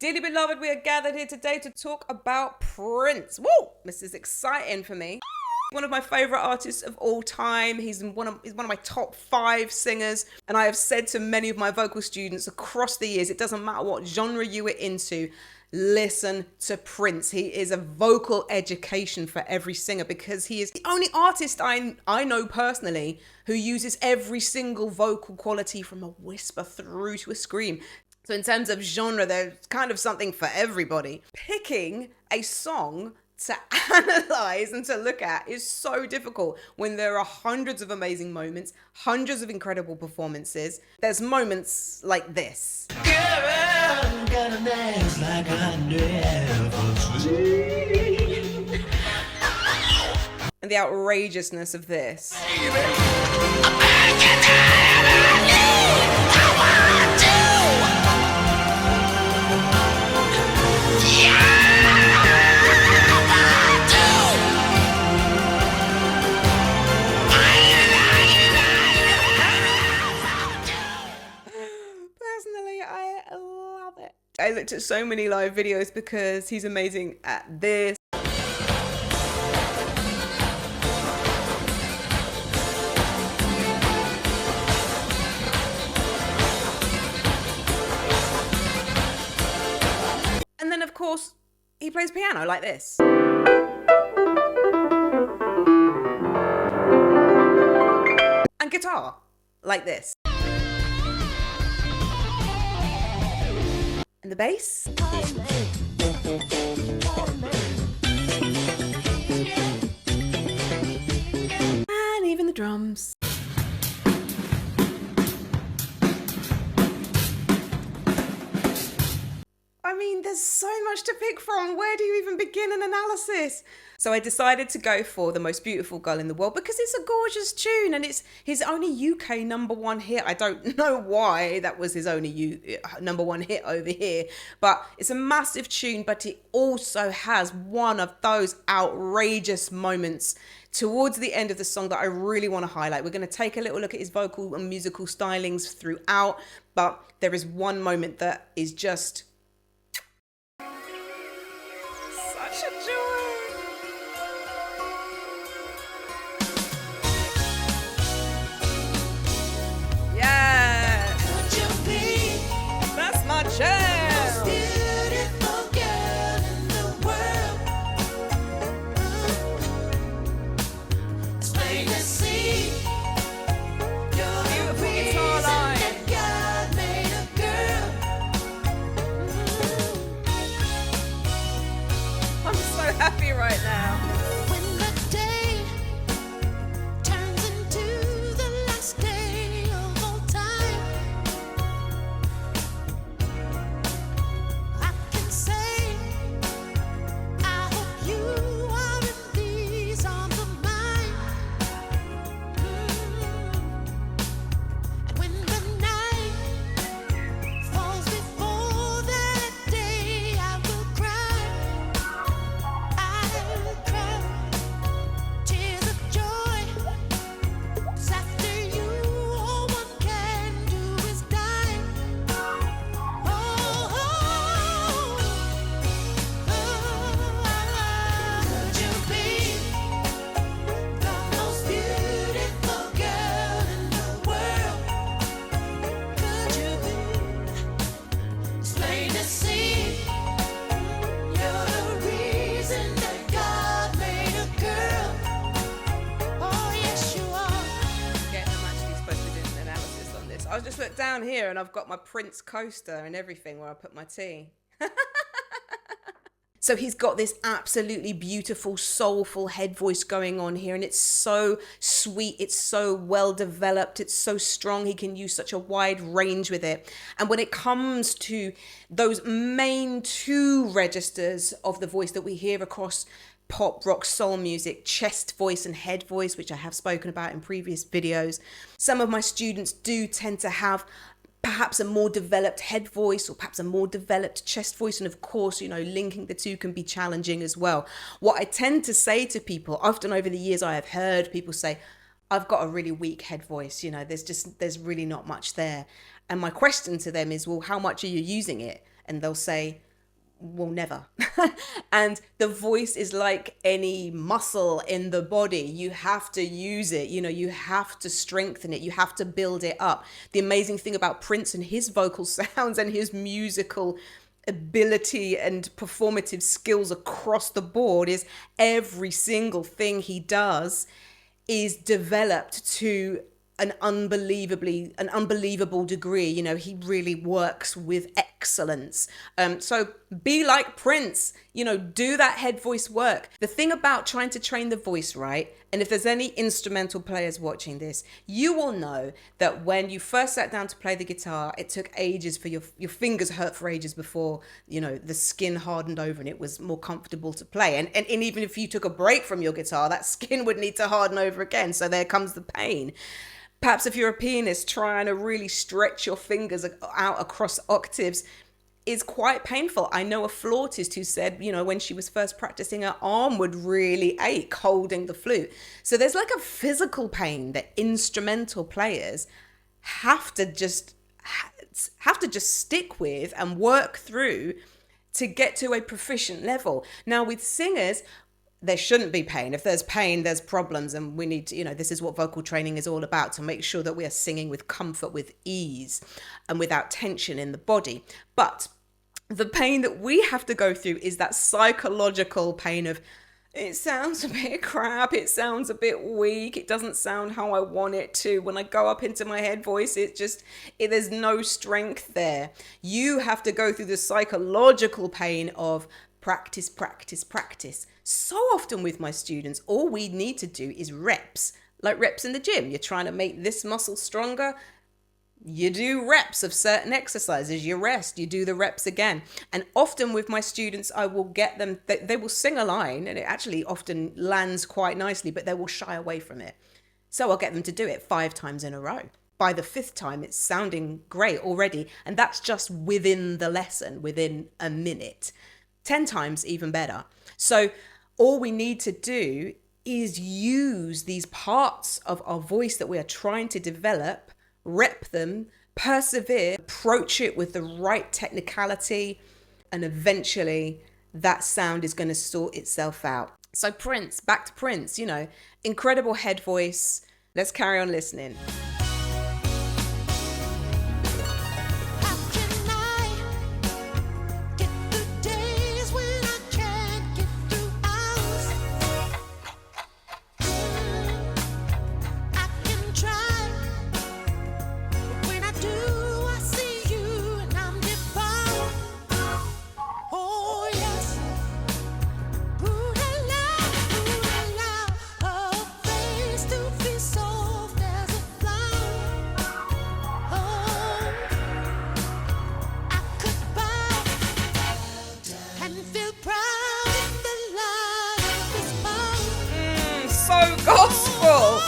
Dearly beloved, we are gathered here today to talk about Prince. Woo! This is exciting for me. One of my favorite artists of all time. He's one of my top 5 singers. And I have said to many of my vocal students across the years, it doesn't matter what genre you are into, listen to Prince. He is a vocal education for every singer because he is the only artist I know personally who uses every single vocal quality from a whisper through to a scream. So in terms of genre, there's kind of something for everybody. Picking a song to analyze and to look at is so difficult when there are hundreds of amazing moments, hundreds of incredible performances. There's moments like this. Girl, got an ass like I never seen. And the outrageousness of this. I looked at so many live videos because he's amazing at this. And then, of course, he plays piano like this. And guitar like this. And the bass. And even the drums. I mean, there's so much to pick from. Where do you even begin an analysis? So I decided to go for The Most Beautiful Girl in the World because it's a gorgeous tune and it's his only UK #1 hit. I don't know why that was his only #1 hit over here, but it's a massive tune, but it also has one of those outrageous moments towards the end of the song that I really want to highlight. We're going to take a little look at his vocal and musical stylings throughout, but there is one moment that is just such a joy. Yeah, that's my jam. Most beautiful girl in the world. It's plain to see. You're the reason that God made a girl. I'm so happy right now. When the day turns into the last day of all time, I can say, I hope you are in these arms of mine. And when the night falls before that day, I will cry. I will cry tears of joy. 'Cause after you, all one can do is die. Oh, could you be the most beautiful girl in the world? Could you be? It's plain to see. You're the reason that God made a girl. Oh, yes, you are. Okay, I'm actually supposed to do an analysis on this. I'll just look down here and I've got my Prince coaster and everything where I put my tea. So he's got this absolutely beautiful, soulful head voice going on here, and it's so sweet, it's so well developed, it's so strong. He can use such a wide range with it. And when it comes to those main 2 registers of the voice that we hear across pop, rock, soul music, chest voice and head voice, which I have spoken about in previous videos, some of my students do tend to have perhaps a more developed head voice or perhaps a more developed chest voice. And of course, you know, linking the two can be challenging as well. What I tend to say to people, often over the years, I have heard people say, I've got a really weak head voice. You know, there's really not much there. And my question to them is, well, how much are you using it? And they'll say, Well, never. And the voice is like any muscle in the body. You have to use it, you have to strengthen it, you have to build it up. The amazing thing about Prince and his vocal sounds and his musical ability and performative skills across the board is every single thing he does is developed to an unbelievable degree. He really works with excellence. So be like Prince, do that head voice work. The thing about trying to train the voice, right? And if there's any instrumental players watching this, you will know that when you first sat down to play the guitar, it took ages for your fingers hurt for ages before, the skin hardened over and it was more comfortable to play. And even if you took a break from your guitar, that skin would need to harden over again. So there comes the pain. Perhaps if you're a pianist, trying to really stretch your fingers out across octaves is quite painful. I know a flautist who said, when she was first practicing, her arm would really ache holding the flute. So there's like a physical pain that instrumental players have to just stick with and work through to get to a proficient level. Now with singers, there shouldn't be pain. If there's pain, there's problems, and we need to, this is what vocal training is all about, to make sure that we are singing with comfort, with ease, and without tension in the body. But the pain that we have to go through is that psychological pain of, it sounds a bit crap, it sounds a bit weak, it doesn't sound how I want it to. When I go up into my head voice, there's no strength there. You have to go through the psychological pain of practice, practice, practice. So often with my students, all we need to do is reps, like reps in the gym. You're trying to make this muscle stronger. You do reps of certain exercises, you rest, you do the reps again. And often with my students, I will get them, they will sing a line and it actually often lands quite nicely, but they will shy away from it. So I'll get them to do it 5 times in a row. By the 5th time, it's sounding great already. And that's just within the lesson, within a minute. 10 times even better. So all we need to do is use these parts of our voice that we are trying to develop, rep them, persevere, approach it with the right technicality, and eventually that sound is going to sort itself out. So Prince, back to Prince, incredible head voice. Let's carry on listening. Gospel.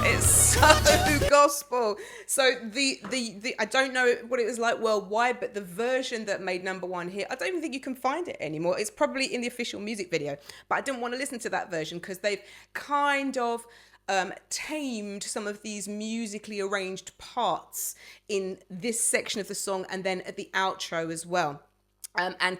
It's so gospel. So the I don't know what it was like worldwide, but the version that made #1 here, I don't even think you can find it anymore. It's probably in the official music video, but I didn't want to listen to that version because they've kind of tamed some of these musically arranged parts in this section of the song and then at the outro as well. And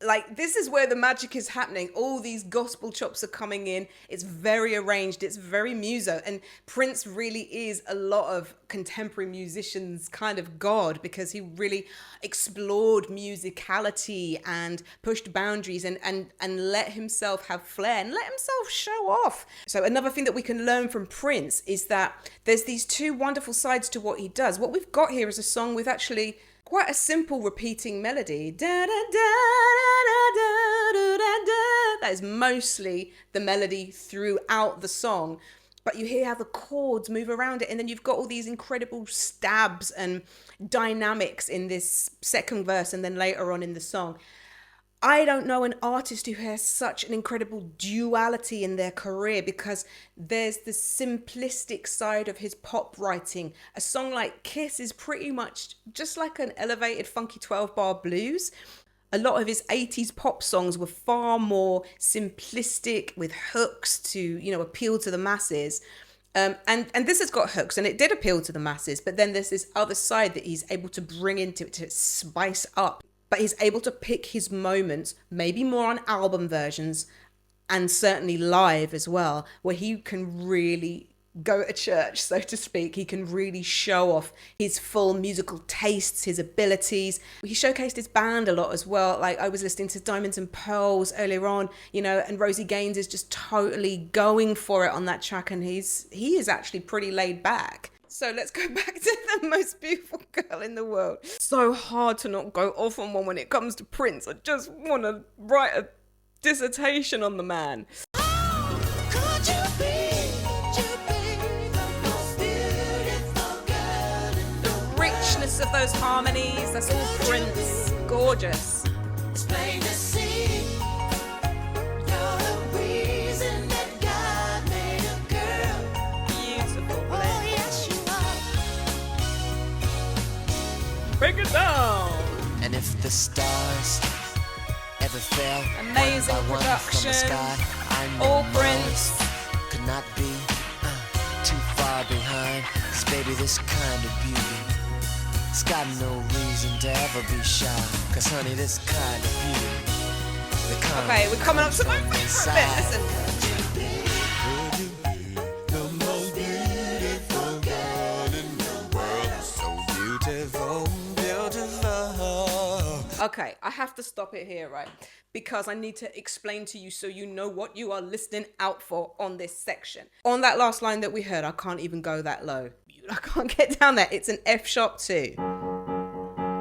like, this is where the magic is happening. All these gospel chops are coming in. It's very arranged. It's very muso. And Prince really is a lot of contemporary musicians' kind of god, because he really explored musicality and pushed boundaries and let himself have flair and let himself show off. So another thing that we can learn from Prince is that there's these 2 wonderful sides to what he does. What we've got here is a song with actually quite a simple repeating melody. Da, da, da, da, da, da, da, da. That is mostly the melody throughout the song. But you hear how the chords move around it. And then you've got all these incredible stabs and dynamics in this second verse and then later on in the song. I don't know an artist who has such an incredible duality in their career, because there's the simplistic side of his pop writing. A song like Kiss is pretty much just like an elevated funky 12-bar blues. A lot of his 80s pop songs were far more simplistic with hooks to, appeal to the masses. And this has got hooks, and it did appeal to the masses, but then there's this other side that he's able to bring into it to spice up. But he's able to pick his moments, maybe more on album versions and certainly live as well, where he can really go to church, so to speak. He can really show off his full musical tastes, his abilities. He showcased his band a lot as well. Like, I was listening to Diamonds and Pearls earlier on, you know, and Rosie Gaines is just totally going for it on that track, and he is actually pretty laid back. So let's go back to the most beautiful girl in the world. So hard to not go off on one when it comes to Prince. I just want to write a dissertation on the man. Could you be the most beautiful girl in the Richness of those harmonies, that's all Prince. Gorgeous. It's plain to see you're the reason that God made a girl. Beautiful. Oh, yes, you are. Break it down. And if the stars ever fell Amazing one by one from the production. sky, I know All most Prince. could not be too far behind. 'Cause baby, this kind of beauty, it's got no reason to ever be shy. 'Cause honey, this kind of beauty, the kind Okay, we're coming up to my from favorite bit. inside. Listen. Okay, I have to stop it here, right? Because I need to explain to you so you know what you are listening out for on this section. On that last line that we heard, I can't even go that low. I can't get down there. It's an F sharp 2.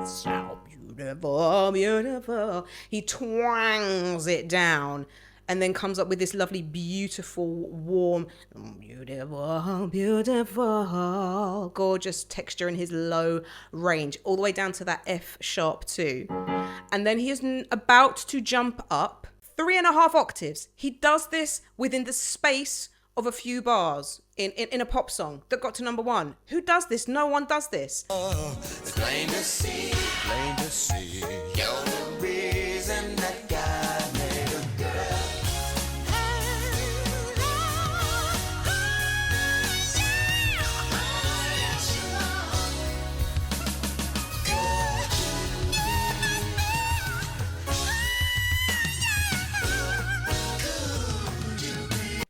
So beautiful, beautiful. He twangs it down and then comes up with this lovely, beautiful, warm, beautiful, beautiful, gorgeous texture in his low range, all the way down to that F sharp 2. And then he is about to jump up 3.5 octaves. He does this within the space of a few bars in a pop song that got to number 1. Who does this? No one does this. It's plain to see you're the reason that God made a girl.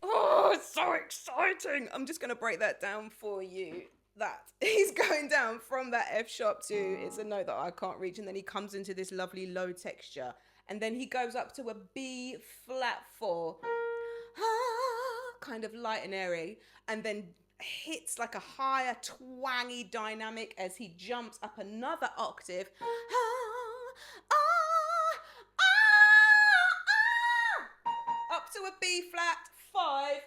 Oh, it's so exciting. I'm just going to break that down for you. That he's going down from that F sharp 2. It's a note that I can't reach. And then he comes into this lovely low texture. And then he goes up to a B flat 4. Kind of light and airy. And then hits like a higher twangy dynamic as he jumps up another octave. Up to a B flat 5.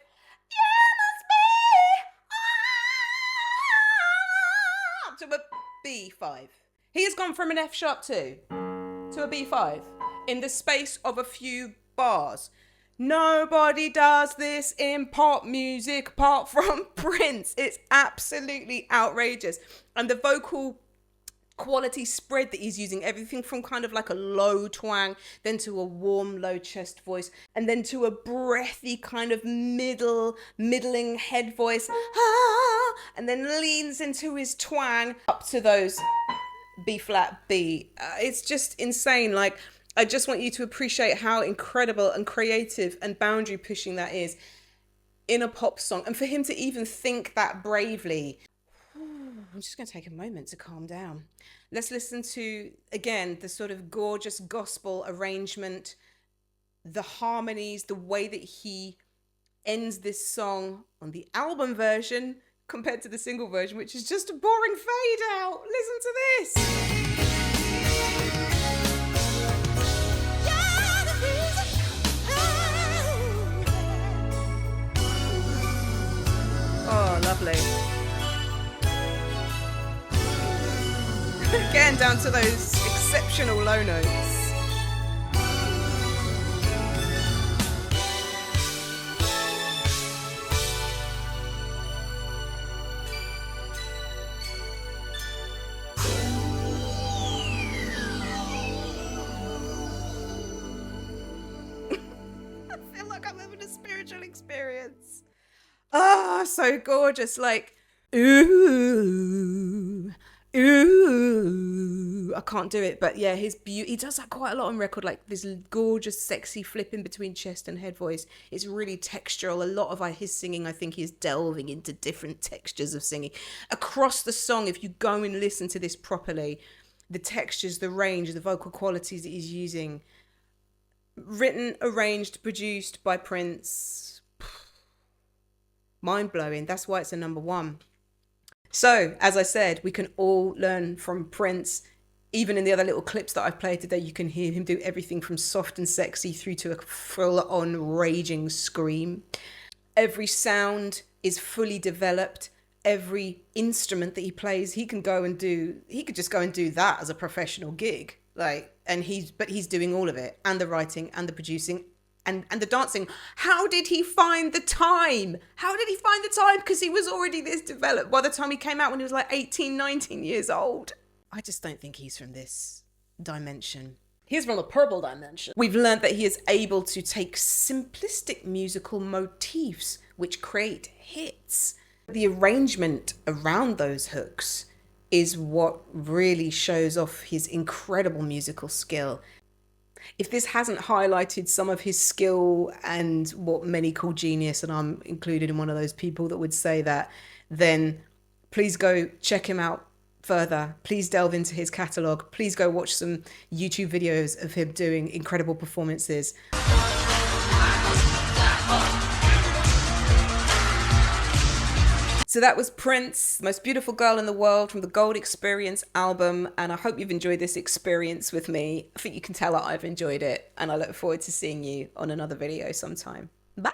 Up to a B5. He has gone from an F sharp 2 to a B5 in the space of a few bars. Nobody does this in pop music apart from Prince. It's absolutely outrageous. And the vocal quality spread that he's using, everything from kind of like a low twang, then to a warm low chest voice, and then to a breathy kind of middling head voice, and then leans into his twang up to those B flat B. It's just insane. Like, I just want you to appreciate how incredible and creative and boundary pushing that is in a pop song, and for him to even think that bravely. I'm just going to take a moment to calm down. Let's listen to, again, the sort of gorgeous gospel arrangement, the harmonies, the way that he ends this song on the album version compared to the single version, which is just a boring fade out. Listen to this. Oh, lovely. Getting down to those exceptional low notes. I feel like I'm having a spiritual experience. Ah, so gorgeous. Like, ooh, ooh. I can't do it, but yeah, his beauty. He does that quite a lot on record, like this gorgeous, sexy flip in between chest and head voice. It's really textural. A lot of his singing, I think, is delving into different textures of singing across the song. If you go and listen to this properly, the textures, the range, the vocal qualities that he's using, written, arranged, produced by Prince. Mind-blowing. That's why it's a number one. So, as I said, we can all learn from Prince. Even in the other little clips that I've played today, you can hear him do everything from soft and sexy through to a full-on raging scream. Every sound is fully developed. Every instrument that he plays, he could just go and do that as a professional gig. But he's doing all of it, and the writing and the producing and the dancing. How did he find the time? Because he was already this developed by the time he came out, when he was like 18, 19 years old. I just don't think he's from this dimension. He's from the purple dimension. We've learned that he is able to take simplistic musical motifs which create hits. The arrangement around those hooks is what really shows off his incredible musical skill. If this hasn't highlighted some of his skill and what many call genius, and I'm included in one of those people that would say that, then please go check him out further. Please delve into his catalogue. Please go watch some YouTube videos of him doing incredible performances. So that was Prince, the most beautiful girl in the world, from the Gold Experience album. And I hope you've enjoyed this experience with me. I think you can tell that I've enjoyed it. And I look forward to seeing you on another video sometime. Bye.